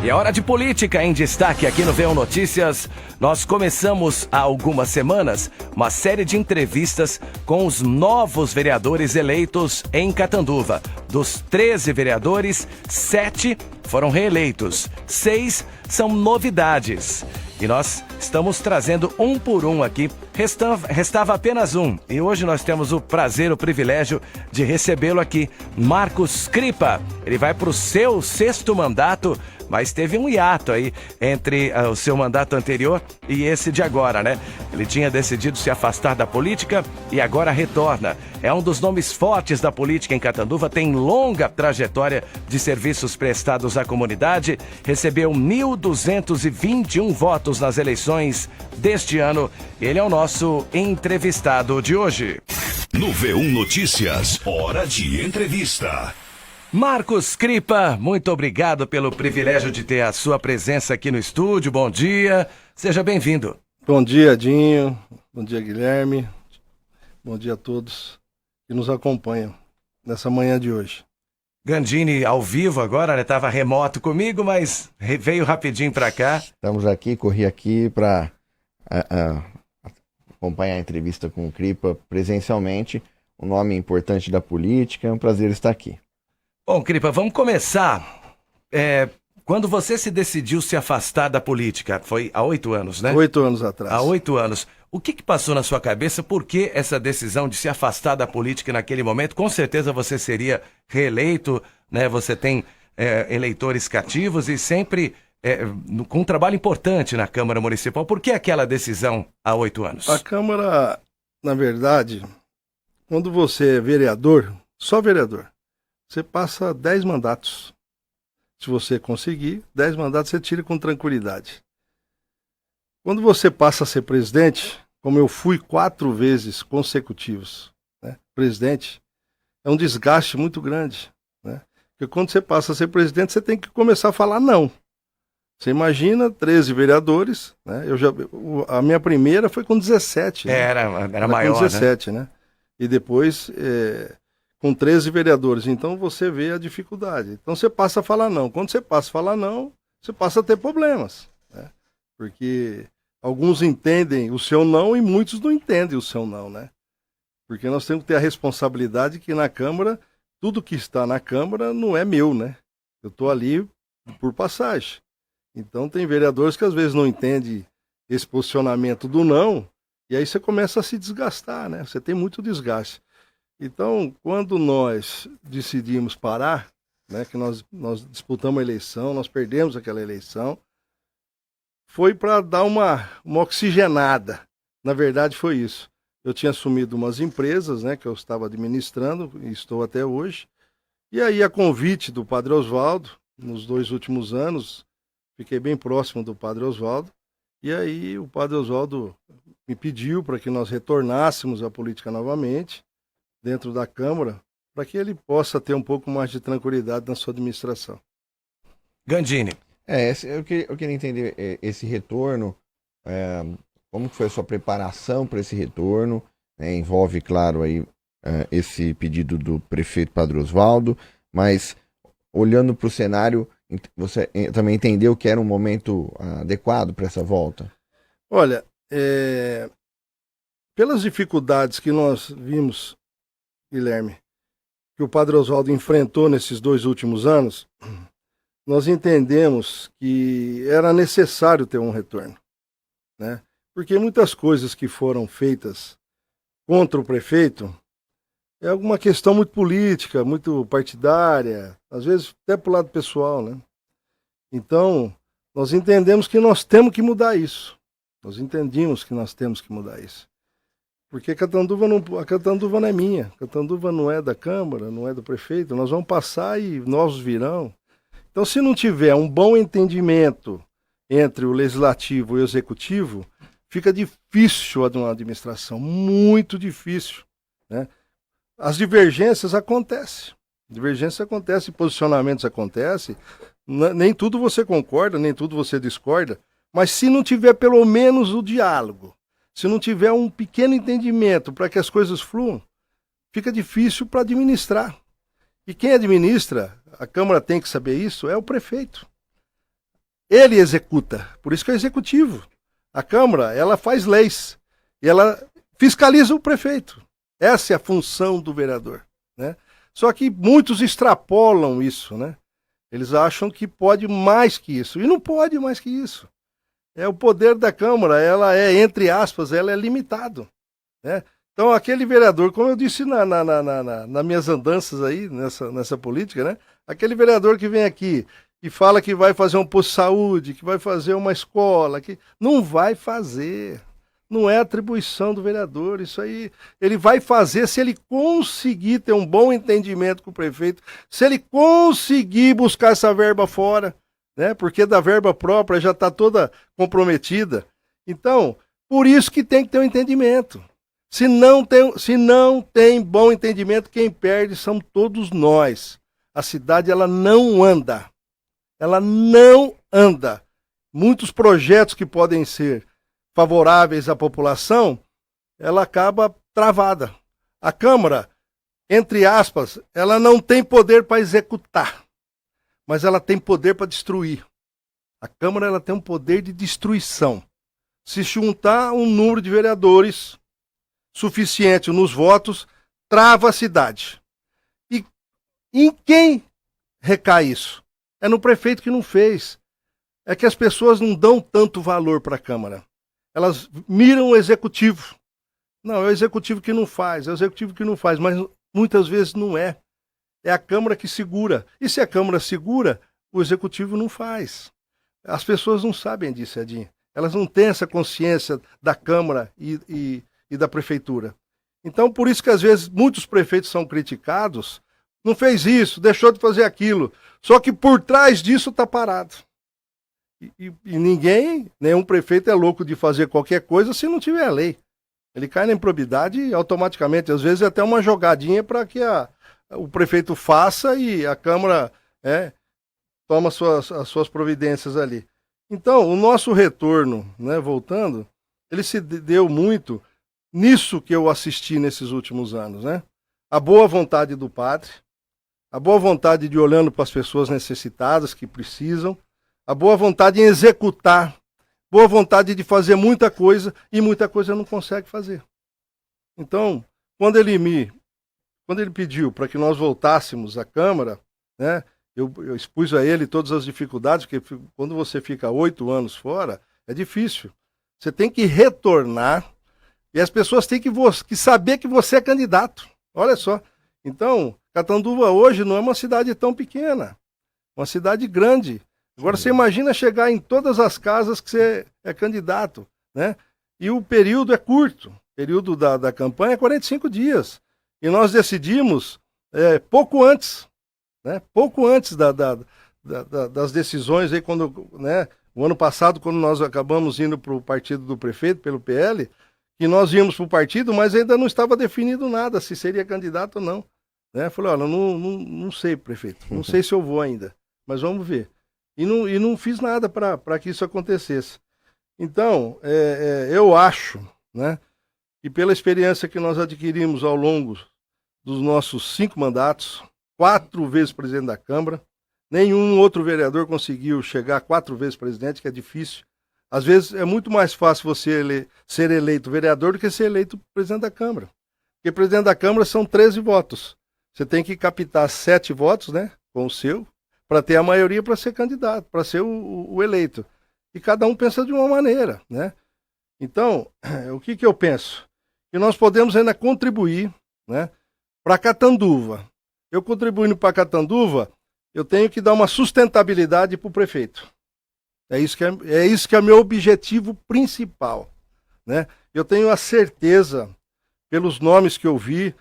E é hora de política em destaque aqui no V1 Notícias. Nós começamos há algumas semanas uma série de entrevistas com os novos vereadores eleitos em Catanduva. Dos 13 vereadores, 7 foram reeleitos, 6 são novidades. E nós estamos trazendo um por um aqui. Restava apenas um. E hoje nós temos o prazer, o privilégio de recebê-lo aqui. Marcos Cripa. Ele vai para o seu 6º mandato, mas teve um hiato aí entre o seu mandato anterior e esse de agora, né? Ele tinha decidido se afastar da política e agora retorna. É um dos nomes fortes da política em Catanduva, tem longa trajetória de serviços prestados à comunidade, recebeu 1.221 votos nas eleições deste ano. Ele é o nosso entrevistado de hoje. No V1 Notícias, hora de entrevista. Marcos Cripa, muito obrigado pelo privilégio de ter a sua presença aqui no estúdio. Bom dia, seja bem-vindo. Bom dia, Dinho. Bom dia, Guilherme. Bom dia a todos que nos acompanham nessa manhã de hoje. Gandini ao vivo agora, né? Estava remoto comigo, mas veio rapidinho para cá. Estamos aqui, corri aqui para acompanhar a entrevista com o Cripa presencialmente. Um nome importante da política, é um prazer estar aqui. Bom, Cripa, vamos começar. Quando você se decidiu se afastar da política, foi há 8 anos, né? 8 anos atrás. Há 8 anos. O que passou na sua cabeça? Por que essa decisão de se afastar da política naquele momento? Com certeza você seria reeleito, né? Você tem eleitores cativos e sempre com um trabalho importante na Câmara Municipal. Por que aquela decisão há 8 anos? A Câmara, na verdade, quando você é vereador, só vereador, você passa 10 mandatos. Se você conseguir, 10 mandatos você tira com tranquilidade. Quando você passa a ser presidente, como eu fui 4 vezes consecutivos, né, presidente, é um desgaste muito grande, né? Porque quando você passa a ser presidente, você tem que começar a falar não. Você imagina 13 vereadores, né? A minha primeira foi com 17. Né? Era maior, com 17, né? E depois com 13 vereadores. Então você vê a dificuldade. Então você passa a falar não. Quando você passa a falar não, você passa a ter problemas, né? Porque alguns entendem o seu não e muitos não entendem o seu não, né? Porque nós temos que ter a responsabilidade que na Câmara, tudo que está na Câmara não é meu, né? Eu estou ali por passagem. Então tem vereadores que às vezes não entendem esse posicionamento do não, e aí você começa a se desgastar, né? Você tem muito desgaste. Então, quando nós decidimos parar, né, que nós disputamos a eleição, nós perdemos aquela eleição, foi para dar uma oxigenada. Na verdade, foi isso. Eu tinha assumido umas empresas, né, que eu estava administrando, e estou até hoje, e aí a convite do Padre Oswaldo, nos 2 últimos anos, fiquei bem próximo do Padre Oswaldo, e aí o Padre Oswaldo me pediu para que nós retornássemos à política novamente, dentro da Câmara, para que ele possa ter um pouco mais de tranquilidade na sua administração. Gandini. Eu queria entender esse retorno, como que foi a sua preparação para esse retorno, né? Envolve, claro, aí, esse pedido do prefeito Padre Oswaldo, mas olhando para o cenário, você também entendeu que era um momento adequado para essa volta? Olha, pelas dificuldades que nós vimos, Guilherme, que o Padre Oswaldo enfrentou nesses 2 últimos anos, nós entendemos que era necessário ter um retorno, né? Porque muitas coisas que foram feitas contra o prefeito é alguma questão muito política, muito partidária, às vezes até pro lado pessoal, né? Então, nós entendemos que nós temos que mudar isso. Nós entendimos que nós temos que mudar isso. Porque a Catanduva não é minha, Catanduva não é da Câmara, não é do prefeito, nós vamos passar e novos virão. Então, se não tiver um bom entendimento entre o Legislativo e o Executivo, fica difícil uma administração, muito difícil, né? As divergências acontecem, posicionamentos acontecem, nem tudo você concorda, nem tudo você discorda, mas se não tiver pelo menos o diálogo, se não tiver um pequeno entendimento para que as coisas fluam, fica difícil para administrar. E quem administra, a Câmara tem que saber isso, é o prefeito. ele executa, por isso que é executivo. A Câmara, ela faz leis e ela fiscaliza o prefeito. Essa é a função do vereador, né? Só que muitos extrapolam isso, né? Eles acham que pode mais que isso, e não pode mais que isso. O poder da Câmara, ela é, entre aspas, ela é limitado, né? Então, aquele vereador, como eu disse nas minhas andanças aí, nessa política, né? Aquele vereador que vem aqui e fala que vai fazer um posto de saúde, que vai fazer uma escola, que não vai fazer. Não é atribuição do vereador. Isso aí ele vai fazer se ele conseguir ter um bom entendimento com o prefeito, se ele conseguir buscar essa verba fora, né? Porque da verba própria já está toda comprometida. Então, por isso que tem que ter um entendimento. Se não tem bom entendimento, quem perde são todos nós. A cidade, ela não anda. Ela não anda. Muitos projetos que podem ser favoráveis à população, ela acaba travada. A Câmara, entre aspas, ela não tem poder para executar, mas ela tem poder para destruir. A Câmara, ela tem um poder de destruição. Se juntar um número de vereadores suficiente nos votos, trava a cidade. E em quem recai isso? É no prefeito que não fez. É que as pessoas não dão tanto valor para a Câmara. Elas miram o executivo. Não, é o executivo que não faz, mas muitas vezes não é. É a Câmara que segura. E se a Câmara segura, o executivo não faz. As pessoas não sabem disso, Edinho. Elas não têm essa consciência da Câmara e da Prefeitura. Então, por isso que às vezes muitos prefeitos são criticados. Não fez isso, deixou de fazer aquilo. Só que por trás disso está parado. E nenhum prefeito é louco de fazer qualquer coisa se não tiver lei. Ele cai na improbidade automaticamente. Às vezes é até uma jogadinha para que o prefeito faça e a Câmara toma as suas providências ali. Então, o nosso retorno, né, voltando, ele se deu muito nisso que eu assisti nesses últimos anos, né? A boa vontade do padre, a boa vontade de olhando para as pessoas necessitadas que precisam, a boa vontade em executar, boa vontade de fazer muita coisa e muita coisa não consegue fazer. Então, quando ele pediu para que nós voltássemos à Câmara, né, eu expus a ele todas as dificuldades, porque quando você fica 8 anos fora, é difícil. Você tem que retornar e as pessoas têm que saber que você é candidato. Olha só. Então, Catanduva hoje não é uma cidade tão pequena, uma cidade grande. Agora você imagina chegar em todas as casas que você é candidato, né? E o período é curto, o período da campanha é 45 dias. E nós decidimos pouco antes, né? Pouco antes das decisões, aí quando, né? O ano passado, quando nós acabamos indo para o partido do prefeito, pelo PL, que nós íamos para o partido, mas ainda não estava definido nada, se seria candidato ou não. Né? Falei, olha, não sei, prefeito, não sei se eu vou ainda, mas vamos ver. E não fiz nada para que isso acontecesse. Então, eu acho, né, que pela experiência que nós adquirimos ao longo dos nossos 5 mandatos, 4 vezes presidente da Câmara, nenhum outro vereador conseguiu chegar 4 vezes presidente, que é difícil. Às vezes é muito mais fácil você ser eleito vereador do que ser eleito presidente da Câmara. Porque presidente da Câmara são 13 votos. Você tem que captar 7 votos, né, com o seu, para ter a maioria para ser candidato, para ser o eleito. E cada um pensa de uma maneira, né? Então, o que eu penso? Que nós podemos ainda contribuir, né, para Catanduva. Eu contribuindo para Catanduva, eu tenho que dar uma sustentabilidade para o prefeito. É isso que é meu objetivo principal, né? Eu tenho a certeza, pelos nomes que eu vi,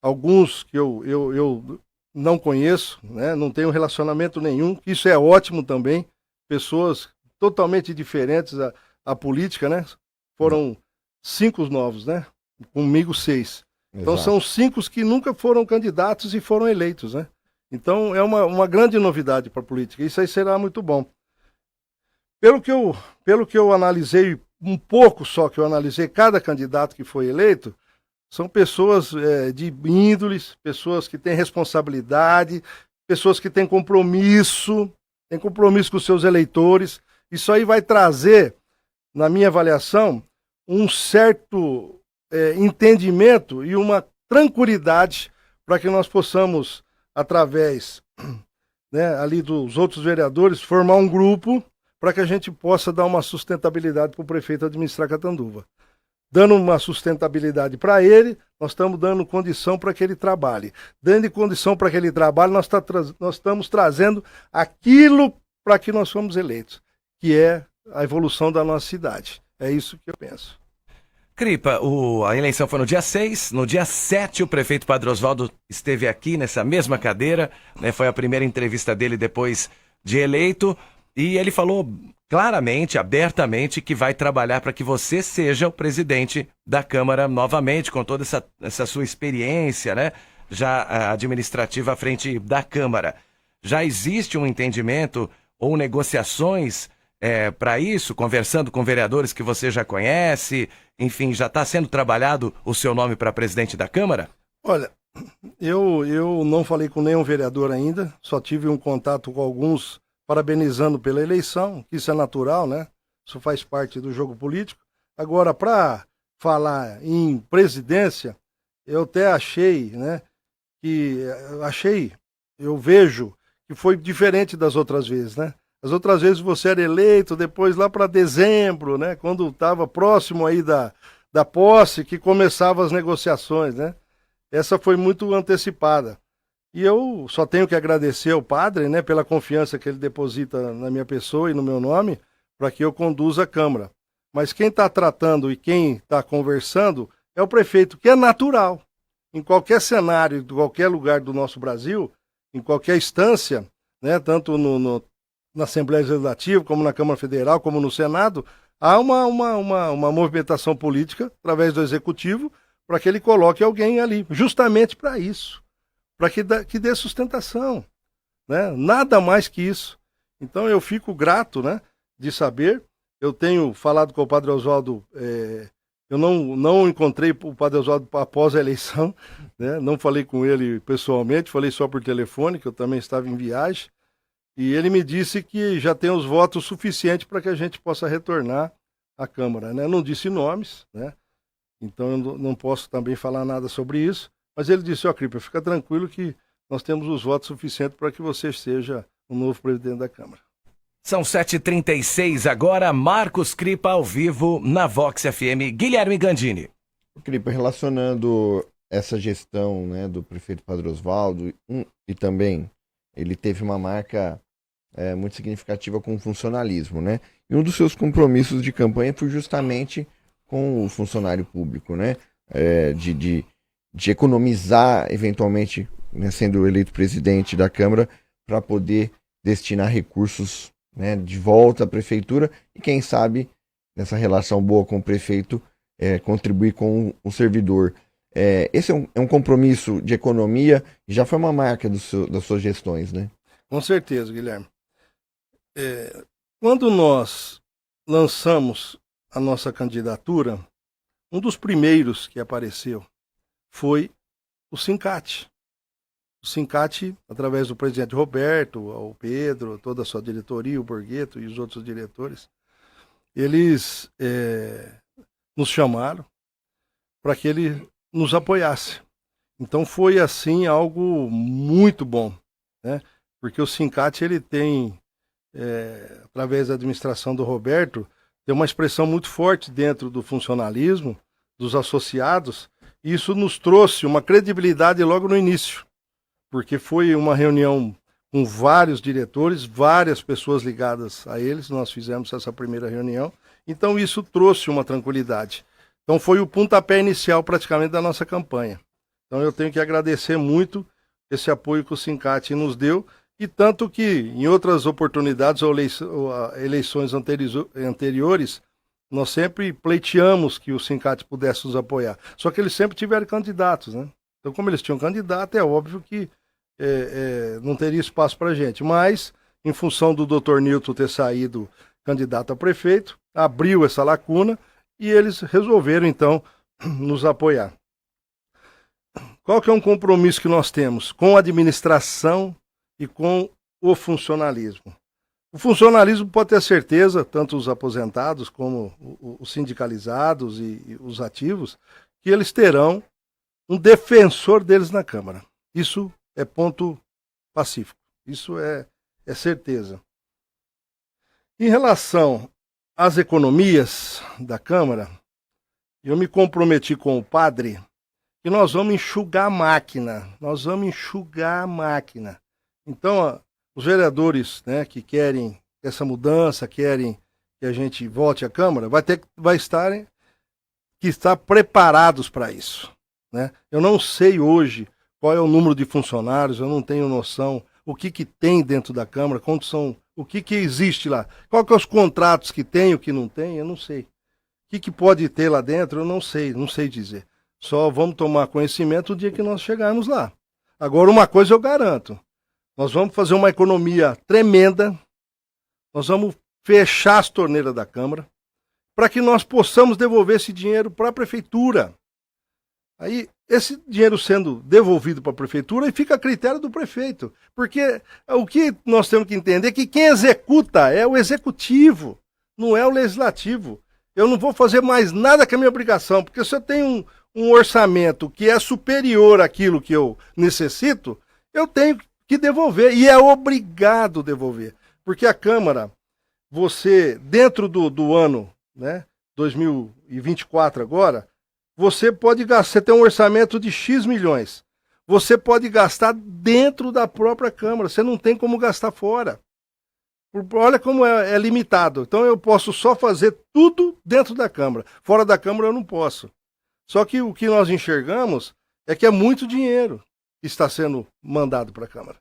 alguns que eu não conheço, né? Não tenho relacionamento nenhum, isso é ótimo também, pessoas totalmente diferentes à política, né? Foram 5 novos, né? Comigo 6. Então Exato. são 5 que nunca foram candidatos e foram eleitos, né? Então é uma grande novidade para a política, isso aí será muito bom. Pelo que eu analisei, um pouco só que eu analisei cada candidato que foi eleito, são pessoas de índoles, pessoas que têm responsabilidade, pessoas que têm compromisso com os seus eleitores. Isso aí vai trazer, na minha avaliação, um certo entendimento e uma tranquilidade para que nós possamos, através ali dos outros vereadores, formar um grupo para que a gente possa dar uma sustentabilidade para o prefeito administrar Catanduva. Dando uma sustentabilidade para ele, nós estamos dando condição para que ele trabalhe. Dando condição para que ele trabalhe, nós estamos trazendo aquilo para que nós fomos eleitos, que é a evolução da nossa cidade. É isso que eu penso. Cripa, a eleição foi no dia 6, no dia 7 o prefeito Padre Osvaldo esteve aqui nessa mesma cadeira, né, foi a primeira entrevista dele depois de eleito, e ele falou claramente, abertamente, que vai trabalhar para que você seja o presidente da Câmara novamente, com toda essa sua experiência, né, já administrativa à frente da Câmara. Já existe um entendimento ou negociações para isso, conversando com vereadores que você já conhece, enfim, já está sendo trabalhado o seu nome para presidente da Câmara? Olha, eu não falei com nenhum vereador ainda, só tive um contato com alguns parabenizando pela eleição, que isso é natural, né? Isso faz parte do jogo político. Agora, para falar em presidência, eu até achei, né, eu vejo que foi diferente das outras vezes, né? As outras vezes você era eleito, depois lá para dezembro, né? Quando estava próximo aí da posse, que começavam as negociações, né? Essa foi muito antecipada. E eu só tenho que agradecer ao padre, né, pela confiança que ele deposita na minha pessoa e no meu nome, para que eu conduza a Câmara. Mas quem está tratando e quem está conversando é o prefeito, que é natural. Em qualquer cenário, em qualquer lugar do nosso Brasil, em qualquer instância, né, tanto na Assembleia Legislativa, como na Câmara Federal, como no Senado, há uma movimentação política, através do Executivo, para que ele coloque alguém ali, justamente para isso, para que dê sustentação, né? Nada mais que isso. Então eu fico grato, né, de saber. Eu tenho falado com o Padre Osvaldo, eu não encontrei o Padre Osvaldo após a eleição, né? Não falei com ele pessoalmente, falei só por telefone, que eu também estava em viagem. E ele me disse que já tem os votos suficientes para que a gente possa retornar à Câmara, né? Não disse nomes, né? Então eu não posso também falar nada sobre isso. Mas ele disse, Cripa, fica tranquilo que nós temos os votos suficientes para que você seja o novo presidente da Câmara. São 7h36 agora, Marcos Cripa ao vivo na Vox FM. Guilherme Gandini. Cripa, relacionando essa gestão, né, do prefeito Padre Osvaldo e também ele teve uma marca muito significativa com o funcionalismo, né? E um dos seus compromissos de campanha foi justamente com o funcionário público, né? De economizar, eventualmente, né, sendo eleito presidente da Câmara, para poder destinar recursos, né, de volta à prefeitura e, quem sabe, nessa relação boa com o prefeito, contribuir com o servidor. Esse é um compromisso de economia e já foi uma marca das suas gestões, né? Com certeza, Guilherme. Quando nós lançamos a nossa candidatura, um dos primeiros que apareceu foi o Sincate. O Sincate, através do presidente Roberto, o Pedro, toda a sua diretoria, o Borghetto e os outros diretores, eles nos chamaram para que ele nos apoiasse. Então foi assim algo muito bom, né? Porque o Sincate, ele tem, através da administração do Roberto, tem uma expressão muito forte dentro do funcionalismo, dos associados, e isso nos trouxe uma credibilidade logo no início, porque foi uma reunião com vários diretores, várias pessoas ligadas a eles, nós fizemos essa primeira reunião, então isso trouxe uma tranquilidade. Então foi o pontapé inicial praticamente da nossa campanha. Então eu tenho que agradecer muito esse apoio que o Sincate nos deu, e tanto que em outras oportunidades ou eleições anteriores, nós sempre pleiteamos que o Sincate pudesse nos apoiar. Só que eles sempre tiveram candidatos, né? Então, como eles tinham candidato, é óbvio que não teria espaço para a gente. Mas, em função do Dr. Nilton ter saído candidato a prefeito, abriu essa lacuna e eles resolveram, então, nos apoiar. Qual que é um compromisso que nós temos com a administração e com o funcionalismo? O funcionalismo pode ter certeza, tanto os aposentados como os sindicalizados e os ativos, que eles terão um defensor deles na Câmara. Isso é ponto pacífico. Isso é certeza. Em relação às economias da Câmara, eu me comprometi com o padre que nós vamos enxugar a máquina. Nós vamos enxugar a máquina. Então, os vereadores, né, que querem essa mudança, querem que a gente volte à Câmara, vai estar preparados para isso, né? Eu não sei hoje qual é o número de funcionários, eu não tenho noção o que tem dentro da Câmara, quantos são, o que existe lá, qual que é os contratos que tem, o que não tem, eu não sei. O que pode ter lá dentro, eu não sei dizer. Só vamos tomar conhecimento o dia que nós chegarmos lá. Agora, uma coisa eu garanto, nós vamos fazer uma economia tremenda, nós vamos fechar as torneiras da Câmara, para que nós possamos devolver esse dinheiro para a Prefeitura. Aí, esse dinheiro sendo devolvido para a Prefeitura, aí fica a critério do prefeito. Porque o que nós temos que entender é que quem executa é o Executivo, não é o Legislativo. Eu não vou fazer mais nada que a minha obrigação, porque se eu tenho um orçamento que é superior àquilo que eu necessito, eu tenho que devolver, e é obrigado devolver. Porque a Câmara, você, dentro do ano, né, 2024 agora, você pode gastar, você tem um orçamento de X milhões, você pode gastar dentro da própria Câmara, você não tem como gastar fora. Olha como é limitado. Então eu posso só fazer tudo dentro da Câmara. Fora da Câmara eu não posso. Só que o que nós enxergamos é que é muito dinheiro que está sendo mandado para a Câmara.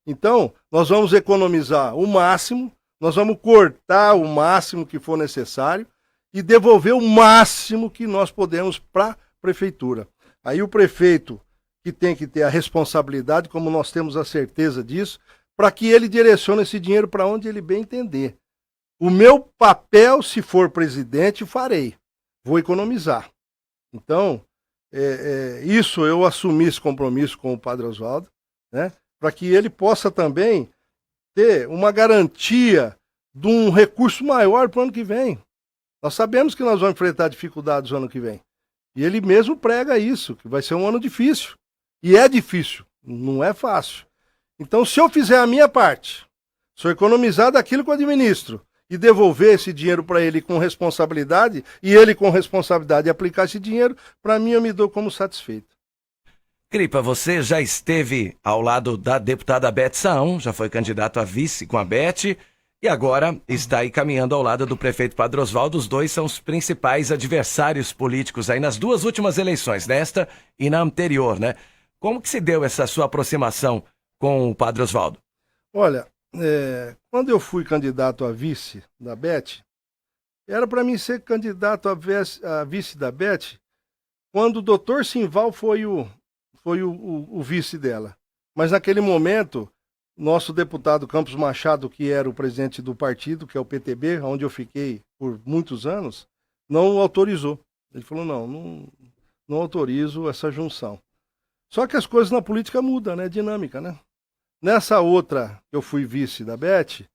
Então, nós vamos economizar o máximo, nós vamos cortar o máximo que for necessário e devolver o máximo que nós podemos para a Prefeitura. Aí o prefeito que tem que ter a responsabilidade, como nós temos a certeza disso, para que ele direcione esse dinheiro para onde ele bem entender. O meu papel, se for presidente, farei. Vou economizar. Então, isso eu assumi esse compromisso com o Padre Oswaldo, né, para que ele possa também ter uma garantia de um recurso maior para o ano que vem. Nós sabemos que nós vamos enfrentar dificuldades no ano que vem. E ele mesmo prega isso, que vai ser um ano difícil. E é difícil, não é fácil. Então, se eu fizer a minha parte, se eu economizar daquilo que eu administro e devolver esse dinheiro para ele com responsabilidade, e ele com responsabilidade aplicar esse dinheiro, para mim eu me dou como satisfeito. Cripa, você já esteve ao lado da deputada Beth Saão, já foi candidato a vice com a Beth, e agora está aí caminhando ao lado do prefeito Padre Oswaldo. Os dois são os principais adversários políticos aí nas duas últimas eleições, nesta e na anterior, né? Como que se deu essa sua aproximação com o Padre Oswaldo? Olha, quando eu fui candidato a vice da Beth, era para mim ser candidato a vice da Beth quando o doutor Simval foi o vice dela. Mas naquele momento, nosso deputado Campos Machado, que era o presidente do partido, que é o PTB, onde eu fiquei por muitos anos, não autorizou. Ele falou, não autorizo essa junção. Só que as coisas na política mudam, né? Dinâmica, né? Nessa outra, eu fui vice da Beth,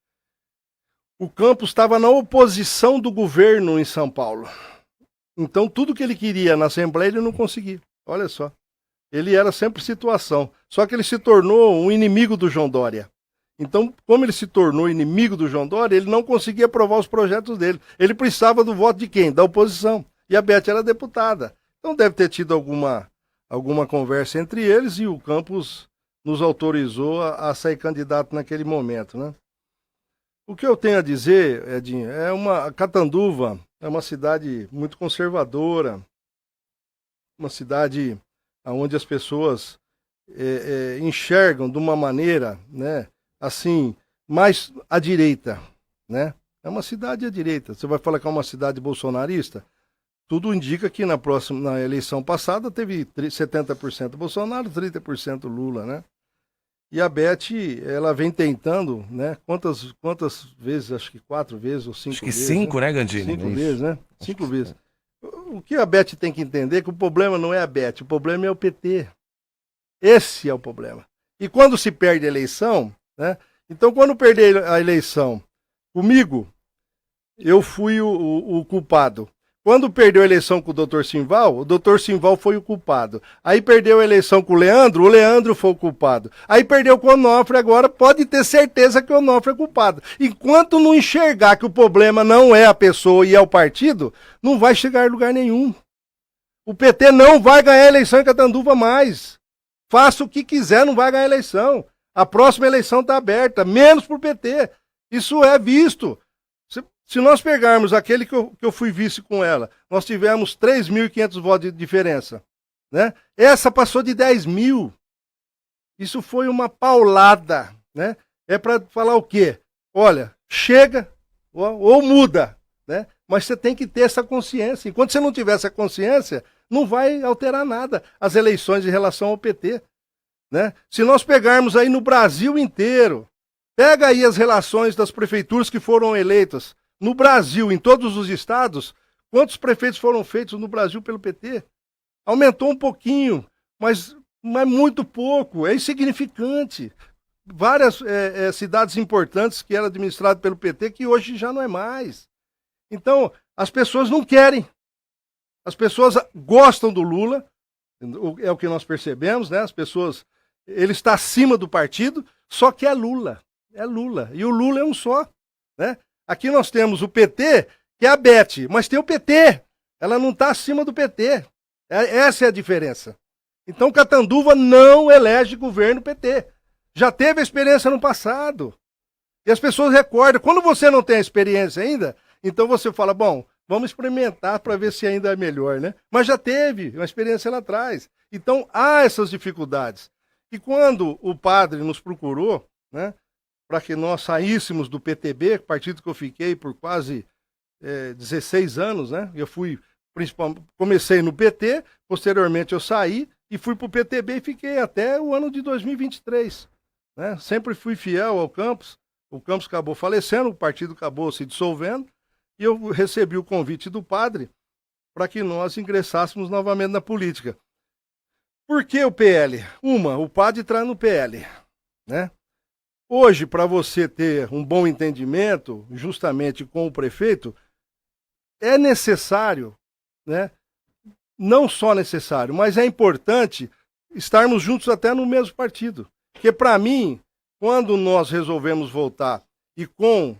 o Campos estava na oposição do governo em São Paulo. Então, tudo que ele queria na Assembleia, ele não conseguia. Olha só. Ele era sempre situação. Só que ele se tornou um inimigo do João Dória. Então, como ele se tornou inimigo do João Dória, ele não conseguia aprovar os projetos dele. Ele precisava do voto de quem? Da oposição. E a Beth era deputada. Então, deve ter tido alguma conversa entre eles e o Campos nos autorizou a sair candidato naquele momento, né? O que eu tenho a dizer, Edinho, Catanduva é uma cidade muito conservadora, uma cidade onde as pessoas enxergam de uma maneira, né, assim, mais à direita, né? É uma cidade à direita. Você vai falar que é uma cidade bolsonarista? Tudo indica que na eleição passada teve 70% Bolsonaro, 30% Lula, né? E a Beth, ela vem tentando, né? Quantas vezes? Acho que 4 vezes ou 5 vezes. Acho que 5, né, Gandini? 5 vezes, né? 5 vezes. O que a Beth tem que entender é que o problema não é a Beth, o problema é o PT. Esse é o problema. E quando se perde a eleição, né? Então, quando perder a eleição Comigo, eu fui o culpado. Quando perdeu a eleição com o Dr. Simval, o Dr. Simval foi o culpado. Aí perdeu a eleição com o Leandro foi o culpado. Aí perdeu com o Onofre, agora pode ter certeza que o Onofre é culpado. Enquanto não enxergar que o problema não é a pessoa e é o partido, não vai chegar em lugar nenhum. O PT não vai ganhar a eleição em Catanduva mais. Faça o que quiser, não vai ganhar a eleição. A próxima eleição está aberta, menos para o PT. Isso é visto. Se nós pegarmos aquele que eu fui vice com ela, nós tivemos 3.500 votos de diferença. Né? Essa passou de 10 mil. Isso foi uma paulada. Né? É para falar o quê? Olha, chega ou muda. Né? Mas você tem que ter essa consciência. Enquanto você não tiver essa consciência, não vai alterar nada as eleições em relação ao PT. Né? Se nós pegarmos aí no Brasil inteiro, pega aí as relações das prefeituras que foram eleitas no Brasil, em todos os estados, quantos prefeitos foram feitos no Brasil pelo PT? Aumentou um pouquinho, mas muito pouco, é insignificante. Várias cidades importantes que eram administradas pelo PT, que hoje já não é mais. Então, as pessoas não querem. As pessoas gostam do Lula, é o que nós percebemos, né? As pessoas, ele está acima do partido, só que é Lula. É Lula. E o Lula é um só, né? Aqui nós temos o PT, que é a Beth, mas tem o PT. Ela não está acima do PT. Essa é a diferença. Então Catanduva não elege governo PT. Já teve a experiência no passado. E as pessoas recordam. Quando você não tem a experiência ainda, então você fala, bom, vamos experimentar para ver se ainda é melhor, né? Mas já teve uma experiência lá atrás. Então há essas dificuldades. E quando o padre nos procurou, né, para que nós saíssemos do PTB, partido que eu fiquei por quase 16 anos, né? Eu comecei no PT, posteriormente eu saí e fui para o PTB e fiquei até o ano de 2023. Né? Sempre fui fiel ao Campos, o Campos acabou falecendo, o partido acabou se dissolvendo, e eu recebi o convite do padre para que nós ingressássemos novamente na política. Por que o PL? O padre traz no PL, né? Hoje, para você ter um bom entendimento, justamente com o prefeito, é necessário, né? Não só necessário, mas é importante estarmos juntos até no mesmo partido. Porque, para mim, quando nós resolvemos voltar e com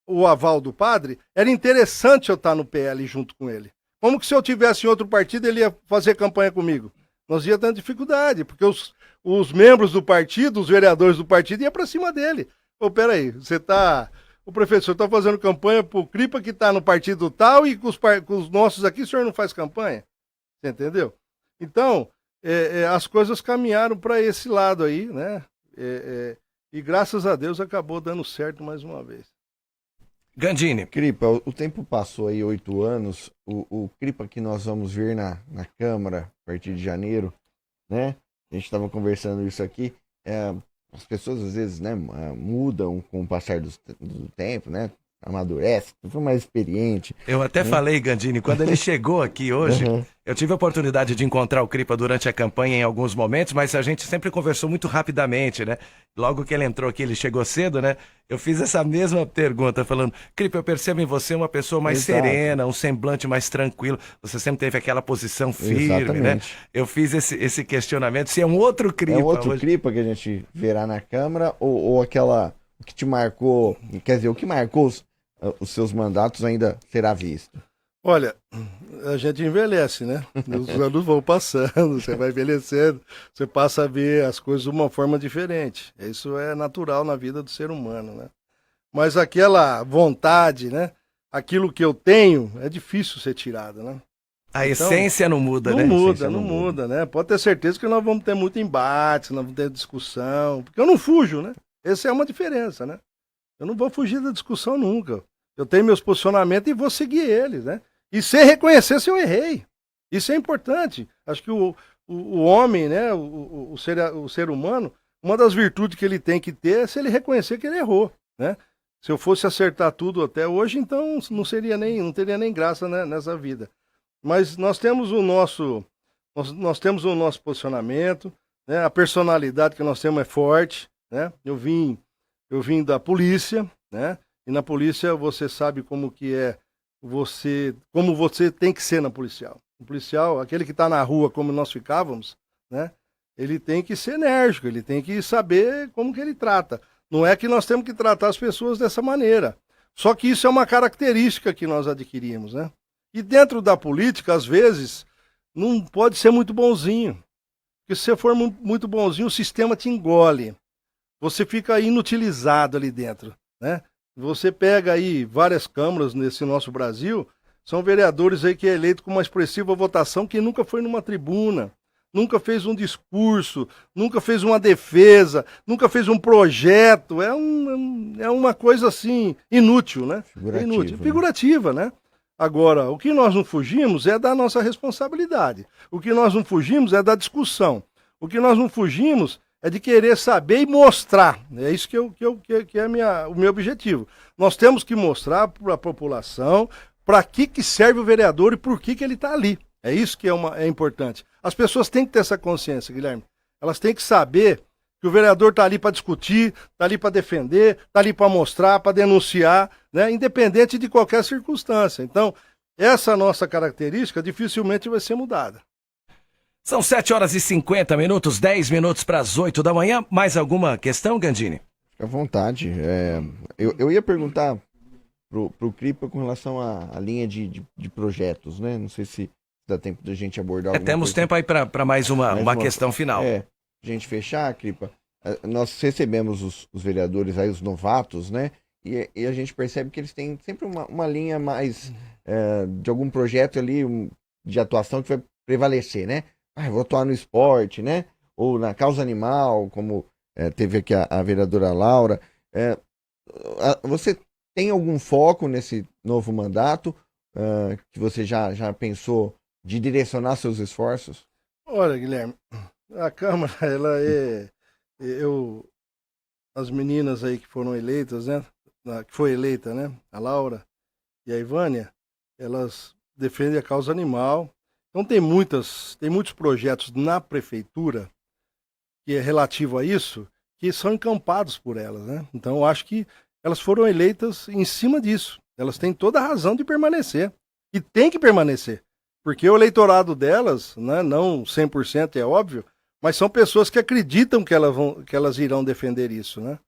o aval do padre, era interessante eu estar no PL junto com ele. Como que se eu tivesse em outro partido, ele ia fazer campanha comigo? Nós ia tendo dificuldade, porque os membros do partido, os vereadores do partido, iam para cima dele. Pô, peraí, o professor está fazendo campanha pro Cripa que está no partido tal e com os nossos aqui o senhor não faz campanha? Você entendeu? Então, as coisas caminharam para esse lado aí, né? E graças a Deus acabou dando certo mais uma vez. Gandini. Cripa, o tempo passou aí 8 anos, o Cripa que nós vamos ver na Câmara a partir de janeiro, né? A gente estava conversando isso aqui, as pessoas às vezes, né, mudam com o passar do tempo, né? Amadurece, foi mais experiente. Eu até falei, Gandini, quando ele chegou aqui hoje, eu tive a oportunidade de encontrar o Cripa durante a campanha em alguns momentos, mas a gente sempre conversou muito rapidamente, né? Logo que ele entrou aqui, ele chegou cedo, né? Eu fiz essa mesma pergunta, falando, Cripa, eu percebo em você uma pessoa mais serena, um semblante mais tranquilo. Você sempre teve aquela posição firme, exatamente, né? Eu fiz esse questionamento, se é um outro Cripa. É um outro hoje. Cripa que a gente verá na Câmara, ou aquela que te marcou, quer dizer, o que marcou os seus mandatos ainda será visto? Olha, a gente envelhece, né? Os anos vão passando, você vai envelhecendo, você passa a ver as coisas de uma forma diferente. Isso é natural na vida do ser humano, né? Mas aquela vontade, né? Aquilo que eu tenho, é difícil ser tirado, né? A essência não muda, não né? Não muda, né? Pode ter certeza que nós vamos ter muito embate, nós vamos ter discussão, porque eu não fujo, né? Essa é uma diferença, né? Eu não vou fugir da discussão nunca. Eu tenho meus posicionamentos e vou seguir eles, né? E sem reconhecer se eu errei. Isso é importante. Acho que o homem, né? O ser humano, uma das virtudes que ele tem que ter é se ele reconhecer que ele errou, né? Se eu fosse acertar tudo até hoje, então não teria nem graça, né, nessa vida. Mas nós temos o nosso posicionamento, né? A personalidade que nós temos é forte, né? Eu vim da polícia, né? E na polícia você sabe como que é como você tem que ser na policial. O policial, aquele que está na rua como nós ficávamos, né? Ele tem que ser enérgico, ele tem que saber como que ele trata. Não é que nós temos que tratar as pessoas dessa maneira. Só que isso é uma característica que nós adquirimos, né? E dentro da política, às vezes, não pode ser muito bonzinho. Porque se você for muito bonzinho, o sistema te engole. Você fica inutilizado ali dentro, né? Você pega aí várias câmaras nesse nosso Brasil, são vereadores aí que é eleito com uma expressiva votação que nunca foi numa tribuna, nunca fez um discurso, nunca fez uma defesa, nunca fez um projeto. É uma coisa assim, inútil, né? Inútil, figurativa, né? Agora, o que nós não fugimos é da nossa responsabilidade. O que nós não fugimos é da discussão. O que nós não fugimos é de querer saber e mostrar. É isso que é o meu objetivo. Nós temos que mostrar para a população para que serve o vereador e por que ele está ali. É isso que é importante. As pessoas têm que ter essa consciência, Guilherme. Elas têm que saber que o vereador está ali para discutir, está ali para defender, está ali para mostrar, para denunciar, né? Independente de qualquer circunstância. Então, essa nossa característica dificilmente vai ser mudada. São 7h50, 10 minutos para as 8 da manhã. Mais alguma questão, Gandini? Fica à vontade. Eu ia perguntar pro Cripa com relação à linha de projetos, né? Não sei se dá tempo da gente abordar alguma temos coisa. tempo aí para mais uma questão final. Gente fechar, Cripa. Nós recebemos os vereadores aí, os novatos, né? E a gente percebe que eles têm sempre uma linha mais de algum projeto ali de atuação que vai prevalecer, né? Eu vou atuar no esporte, né? Ou na causa animal, como teve aqui a vereadora Laura. Você tem algum foco nesse novo mandato que você já pensou de direcionar seus esforços? Olha, Guilherme, a Câmara, ela as meninas aí que foram eleitas, né? Que foi eleita, né? A Laura e a Ivânia, elas defendem a causa animal. Então tem muitos projetos na prefeitura que é relativo a isso, que são encampados por elas, né? Então eu acho que elas foram eleitas em cima disso. Elas têm toda a razão de permanecer. E tem que permanecer. Porque o eleitorado delas, né, não 100% é óbvio, mas são pessoas que acreditam que elas irão defender isso, né?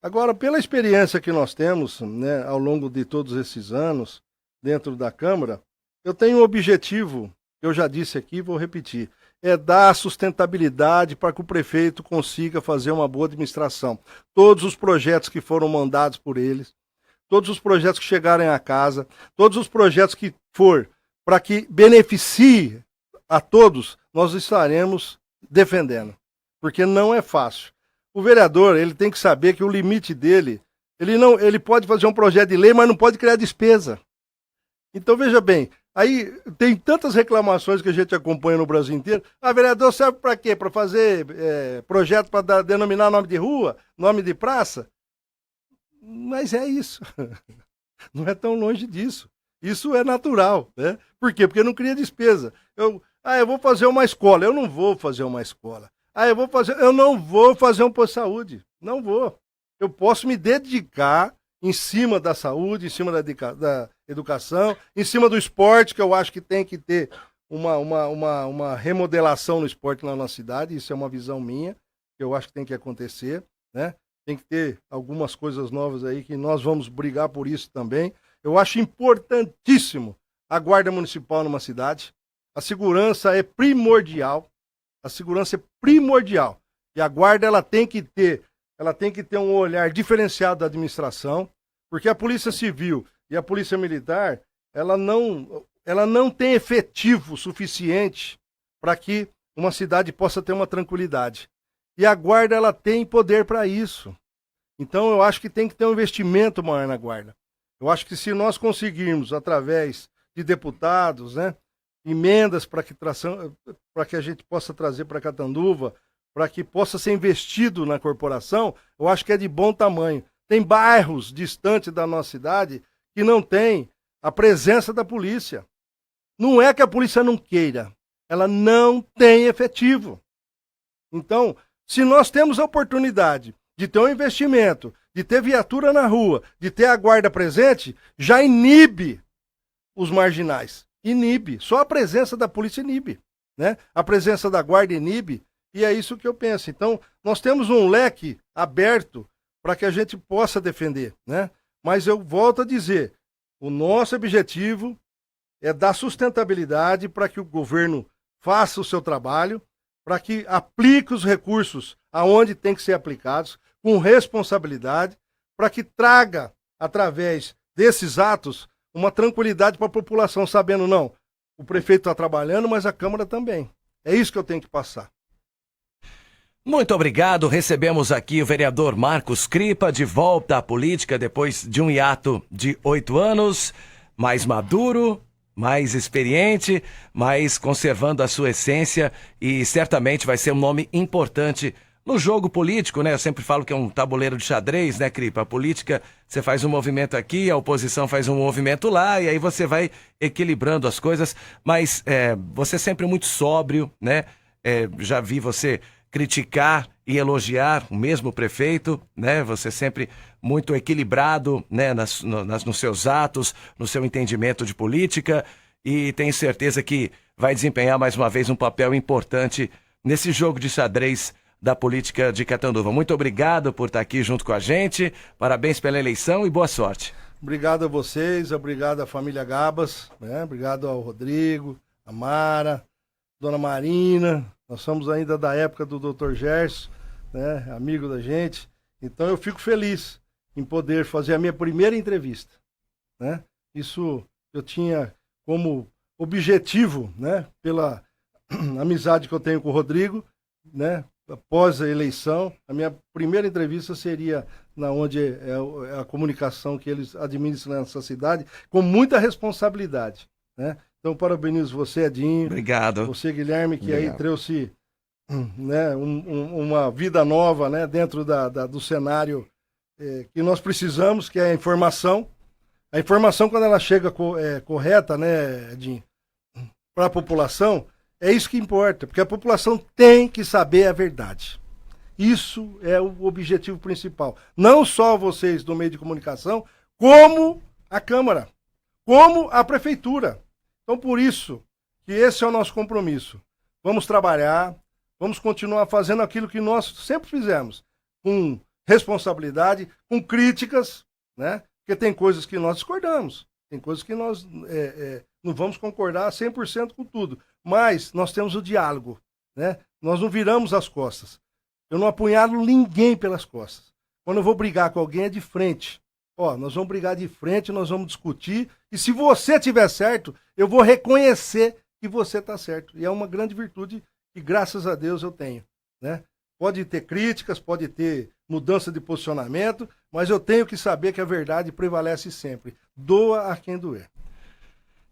Agora, pela experiência que nós temos, né, ao longo de todos esses anos, dentro da Câmara, eu tenho um objetivo, eu já disse aqui, vou repetir, é dar sustentabilidade para que o prefeito consiga fazer uma boa administração. Todos os projetos que foram mandados por eles, todos os projetos que chegarem à casa, todos os projetos que for para que beneficie a todos, nós estaremos defendendo. Porque não é fácil. O vereador, ele tem que saber que o limite dele, ele pode fazer um projeto de lei, mas não pode criar despesa. Então, veja bem, aí tem tantas reclamações que a gente acompanha no Brasil inteiro. Vereador serve para quê? Para fazer projeto para denominar nome de rua, nome de praça? Mas é isso. Não é tão longe disso. Isso é natural, né? Por quê? Porque não cria despesa. Eu vou fazer uma escola. Eu não vou fazer uma escola. Eu não vou fazer um posto de saúde. Não vou. Eu posso me dedicar em cima da saúde, em cima da educação, em cima do esporte, que eu acho que tem que ter uma remodelação no esporte na nossa cidade. Isso é uma visão minha, que eu acho que tem que acontecer, né? Tem que ter algumas coisas novas aí, que nós vamos brigar por isso também. Eu acho importantíssimo a Guarda Municipal numa cidade. A segurança é primordial. A segurança é primordial. E a Guarda, ela tem que ter um olhar diferenciado da administração, porque a Polícia Civil e a Polícia Militar, ela não tem efetivo suficiente para que uma cidade possa ter uma tranquilidade. E a Guarda, ela tem poder para isso. Então eu acho que tem que ter um investimento maior na Guarda. Eu acho que se nós conseguirmos, através de deputados, né, emendas para que a gente possa trazer para Catanduva, para que possa ser investido na corporação, eu acho que é de bom tamanho. Tem bairros distantes da nossa cidade que não tem a presença da polícia. Não é que a polícia não queira, ela não tem efetivo. Então, se nós temos a oportunidade de ter um investimento, de ter viatura na rua, de ter a guarda presente, já inibe os marginais. Inibe. Só a presença da polícia inibe, né? A presença da guarda inibe, e é isso que eu penso. Então, nós temos um leque aberto para que a gente possa defender, né? Mas eu volto a dizer, o nosso objetivo é dar sustentabilidade para que o governo faça o seu trabalho, para que aplique os recursos aonde tem que ser aplicados, com responsabilidade, para que traga, através desses atos, uma tranquilidade para a população, sabendo, não, o prefeito está trabalhando, mas a Câmara também. É isso que eu tenho que passar. Muito obrigado. Recebemos aqui o vereador Marcos Cripa, de volta à política depois de um hiato de 8 anos, mais maduro, mais experiente, mas conservando a sua essência, e certamente vai ser um nome importante no jogo político, né? Eu sempre falo que é um tabuleiro de xadrez, né, Cripa? A política, você faz um movimento aqui, a oposição faz um movimento lá, e aí você vai equilibrando as coisas, mas você é sempre muito sóbrio, né? Já vi você criticar e elogiar o mesmo prefeito, né? Você sempre muito equilibrado, né? Nos seus atos, no seu entendimento de política, e tenho certeza que vai desempenhar mais uma vez um papel importante nesse jogo de xadrez da política de Catanduva. Muito obrigado por estar aqui junto com a gente, parabéns pela eleição e boa sorte. Obrigado a vocês, obrigado à família Gabas, né? Obrigado ao Rodrigo, a Mara, Dona Marina. Nós somos ainda da época do Dr. Gerson, né? Amigo da gente. Então eu fico feliz em poder fazer a minha primeira entrevista, né? Isso eu tinha como objetivo, né? Pela amizade que eu tenho com o Rodrigo, né? Após a eleição, a minha primeira entrevista seria na onde é a comunicação que eles administram nessa cidade, com muita responsabilidade, né? Então, parabenizo você, Edinho. Obrigado. Você, Guilherme, que aí trouxe, né, uma vida nova, né, dentro do cenário que nós precisamos, que é a informação. A informação, quando ela chega correta, né, Edinho, para a população, é isso que importa, porque a população tem que saber a verdade. Isso é o objetivo principal. Não só vocês do meio de comunicação, como a Câmara, como a Prefeitura. Então, por isso que esse é o nosso compromisso. Vamos trabalhar, vamos continuar fazendo aquilo que nós sempre fizemos, com responsabilidade, com críticas, né? Porque tem coisas que nós discordamos, tem coisas que nós não vamos concordar 100% com tudo, mas nós temos o diálogo, né? Nós não viramos as costas. Eu não apunhalo ninguém pelas costas. Quando eu vou brigar com alguém é de frente. Ó, nós vamos brigar de frente, nós vamos discutir, e se você tiver certo, eu vou reconhecer que você está certo. E é uma grande virtude que, graças a Deus, eu tenho, né? Pode ter críticas, pode ter mudança de posicionamento, mas eu tenho que saber que a verdade prevalece sempre. Doa a quem doer.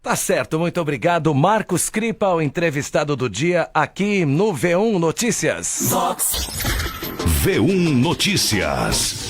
Tá certo, muito obrigado. Marcos Cripa, o entrevistado do dia aqui no V1 Notícias. V1 Notícias.